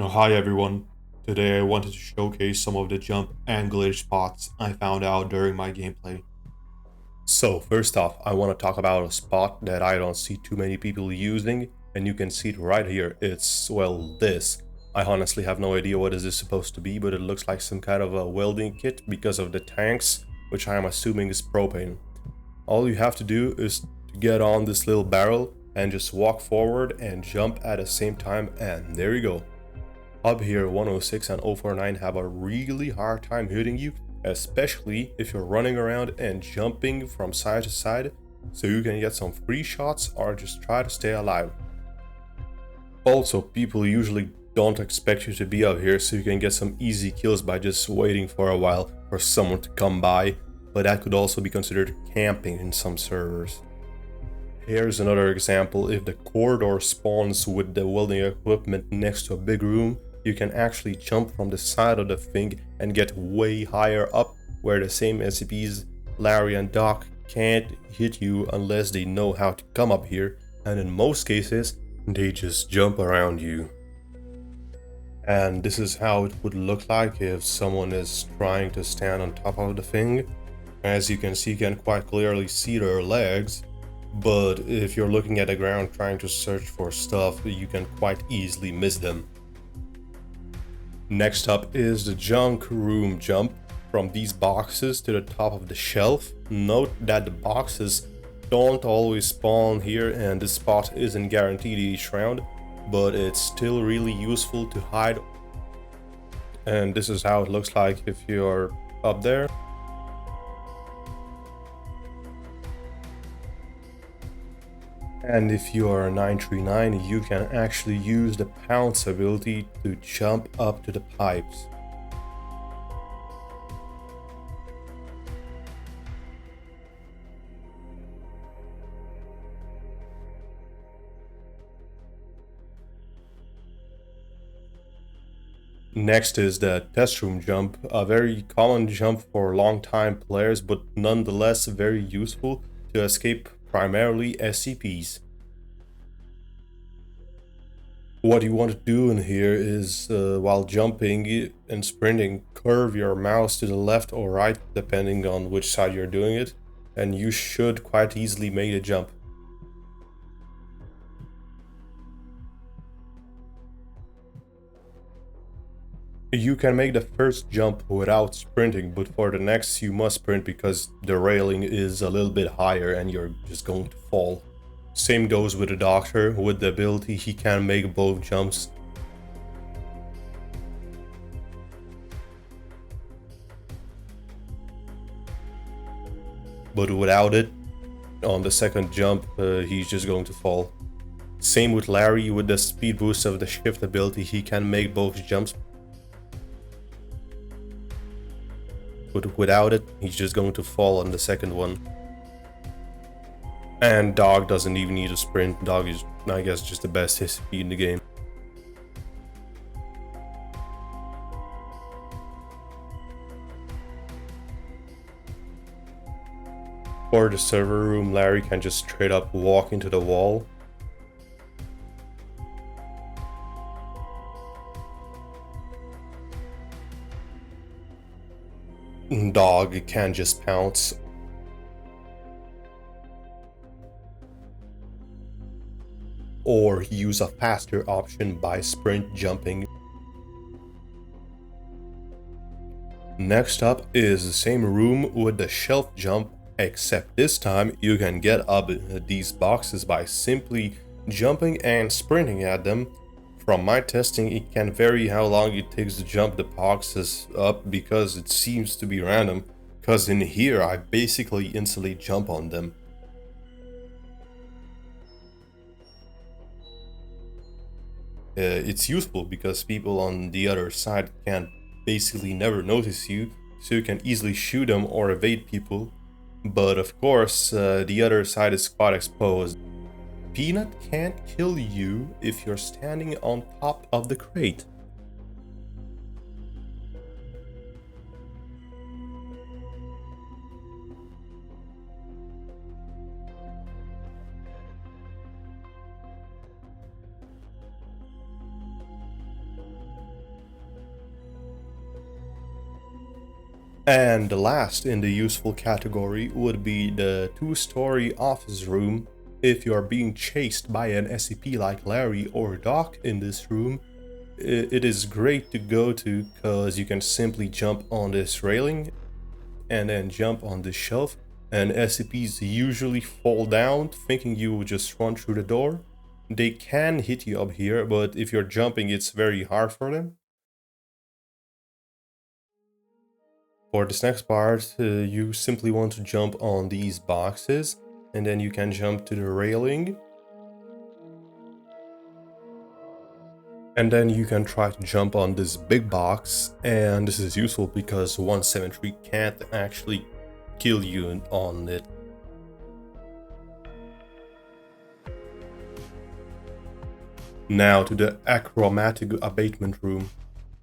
Hi everyone. Today I wanted to showcase some of the jump and glitch spots I found out during my gameplay. So first off, I want to talk about a spot that I don't see too many people using, and you can see it right here. It's, well, this. I honestly have no idea what is this supposed to be, but it looks like some kind of a welding kit because of the tanks, which I am assuming is propane. All you have to do is to get on this little barrel and just walk forward and jump at the same time, and there you go. Up here, 106 and 049 have a really hard time hitting you, especially if you're running around and jumping from side to side, so you can get some free shots or just try to stay alive. Also, people usually don't expect you to be up here, so you can get some easy kills by just waiting for a while for someone to come by, but that could also be considered camping in some servers. Here's another example. If the corridor spawns with the welding equipment next to a big room, you can actually jump from the side of the thing and get way higher up, where the same SCPs, Larry and Doc, can't hit you unless they know how to come up here, and in most cases, they just jump around you. And this is how it would look like if someone is trying to stand on top of the thing. As you can see, you can quite clearly see their legs, but if you're looking at the ground trying to search for stuff, you can quite easily miss them. Next up is the junk room jump from these boxes to the top of the shelf. Note that the boxes don't always spawn here, and this spot isn't guaranteed each round, but it's still really useful to hide. And this is how it looks like if you're up there. And if you are a 939, you can actually use the Pounce ability to jump up to the pipes. Next is the test room jump, a very common jump for long-time players, but nonetheless very useful to escape primarily SCPs. What you want to do in here is, while jumping and sprinting, curve your mouse to the left or right, depending on which side you're doing it, and you should quite easily make a jump. You can make the first jump without sprinting, but for the next you must sprint because the railing is a little bit higher and you're just going to fall. Same goes with the doctor. With the ability he can make both jumps. But without it, on the second jump, he's just going to fall. Same with Larry. With the speed boost of the shift ability, he can make both jumps. But without it, he's just going to fall on the second one. And Dog doesn't even need a sprint. Dog is, I guess, just the best SCP in the game. For the server room, Larry can just straight up walk into the wall. Dog can just pounce. Or use a faster option by sprint jumping. Next up is the same room with the shelf jump, except this time you can get up these boxes by simply jumping and sprinting at them. From my testing, it can vary how long it takes to jump the boxes up because it seems to be random, because in here I basically instantly jump on them. It's useful because people on the other side can basically never notice you, so you can easily shoot them or evade people. But of course, the other side is quite exposed. Peanut can't kill you if you're standing on top of the crate. And the last in the useful category would be the two-story office room. If you are being chased by an SCP like Larry or Doc in this room, it is great to go to because you can simply jump on this railing and then jump on this shelf, and SCPs usually fall down thinking you will just run through the door. They can hit you up here, but if you're jumping it's very hard for them. For this next part, you simply want to jump on these boxes, and then you can jump to the railing. And then you can try to jump on this big box, and this is useful because 173 can't actually kill you on it. Now to the achromatic abatement room.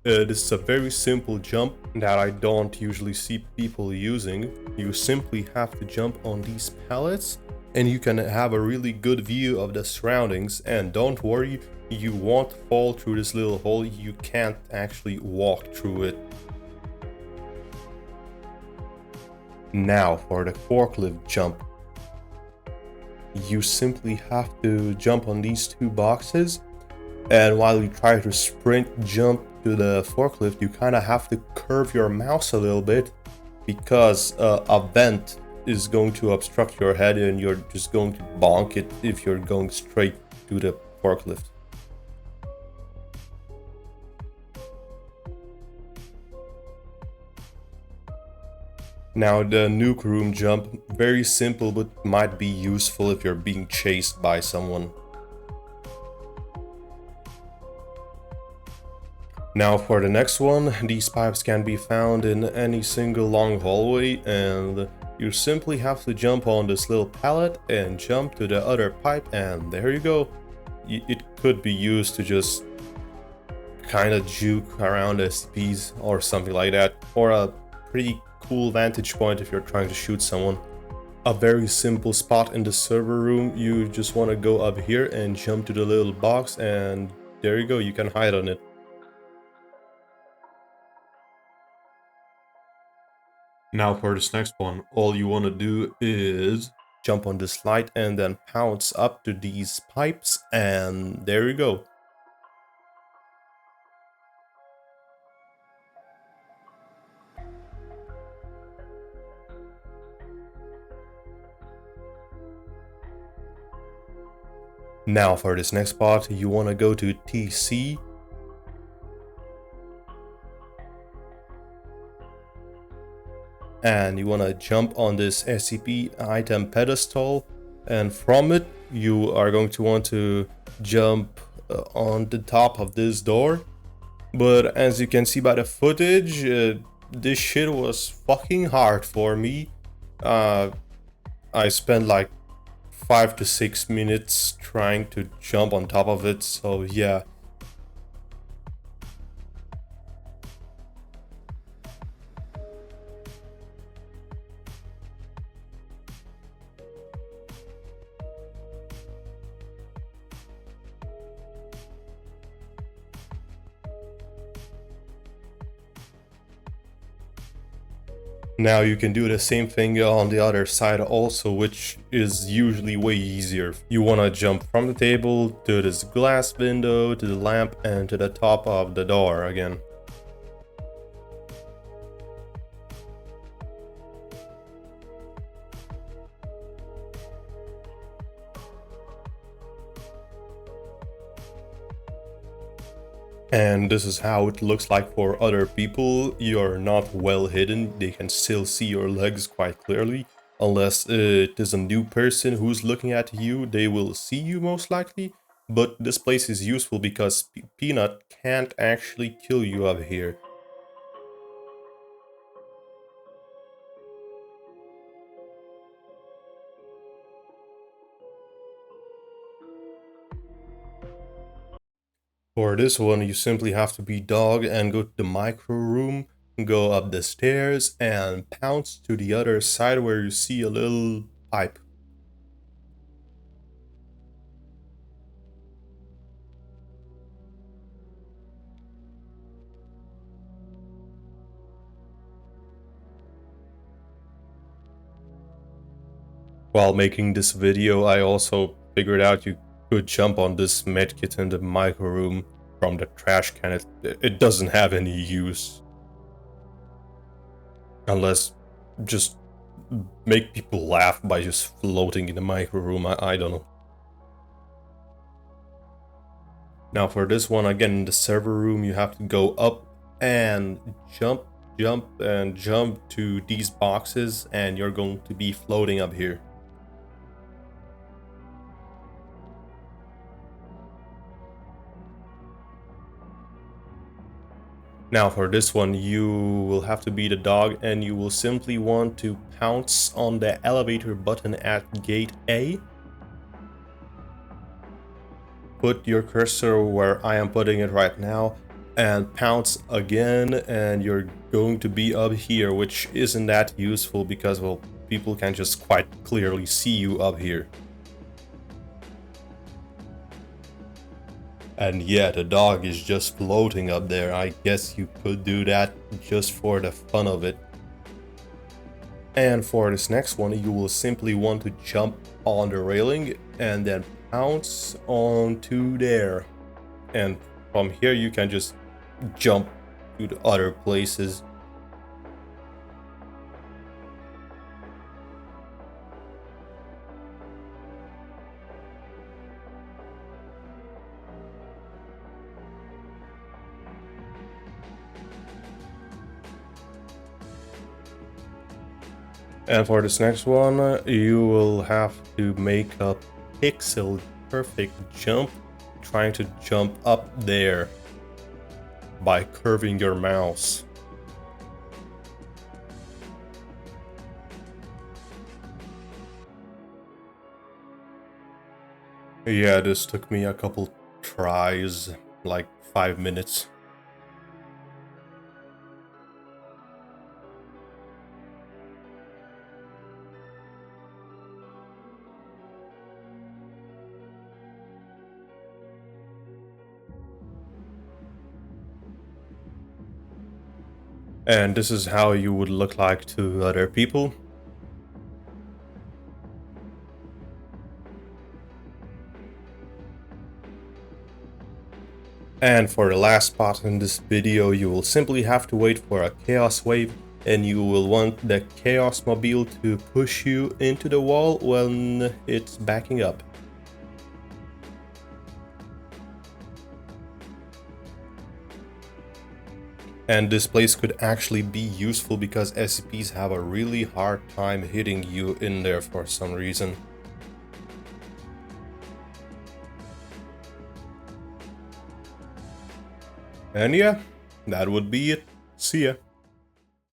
This is a very simple jump that I don't usually see people using. You simply have to jump on these pallets and you can have a really good view of the surroundings, and don't worry, you won't fall through this little hole. You can't actually walk through it. Now for the forklift jump. You simply have to jump on these two boxes, and while you try to sprint jump to the forklift, you kind of have to curve your mouse a little bit because a vent is going to obstruct your head and you're just going to bonk it if you're going straight to the forklift. Now the nuke room jump, very simple but might be useful if you're being chased by someone. Now for the next one, these pipes can be found in any single long hallway, and you simply have to jump on this little pallet and jump to the other pipe, and there you go. It could be used to just kind of juke around SCPs or something like that, or a pretty cool vantage point if you're trying to shoot someone. A very simple spot in the server room, you just want to go up here and jump to the little box, and there you go, you can hide on it. Now for this next one, all you want to do is jump on this light and then pounce up to these pipes, and there you go. Now for this next part, you want to go to TC. And you want to jump on this SCP item pedestal, and from it you are going to want to jump on the top of this door. But as you can see by the footage, this shit was fucking hard for me. I spent like 5 to 6 minutes trying to jump on top of it, so yeah. Now you can do the same thing on the other side also, which is usually way easier. You want to jump from the table to this glass window, to the lamp, and to the top of the door again. And this is how it looks like for other people. You're not well hidden, they can still see your legs quite clearly. Unless it is a new person who's looking at you, they will see you most likely. But this place is useful because Peanut can't actually kill you up here. For this one, you simply have to be Dog and go to the micro room, go up the stairs, and pounce to the other side where you see a little pipe. While making this video, I also figured out you could jump on this medkit in the micro room from the trash can. It doesn't have any use. Unless just make people laugh by just floating in the micro room. I don't know. Now for this one, again, in the server room, you have to go up and jump to these boxes, and you're going to be floating up here. Now for this one, you will have to be the dog, and you will simply want to pounce on the elevator button at gate A. Put your cursor where I am putting it right now and pounce again, and you're going to be up here, which isn't that useful because, well, people can just quite clearly see you up here. And yeah, the dog is just floating up there. I guess you could do that just for the fun of it. And for this next one, you will simply want to jump on the railing and then pounce onto there. And from here you can just jump to the other places. And for this next one, you will have to make a pixel perfect jump, trying to jump up there by curving your mouse. Yeah, this took me a couple tries, like 5 minutes. And this is how you would look like to other people. And for the last spot in this video, you will simply have to wait for a chaos wave, and you will want the chaos mobile to push you into the wall when it's backing up. And this place could actually be useful because SCPs have a really hard time hitting you in there for some reason. And yeah, that would be it. See ya.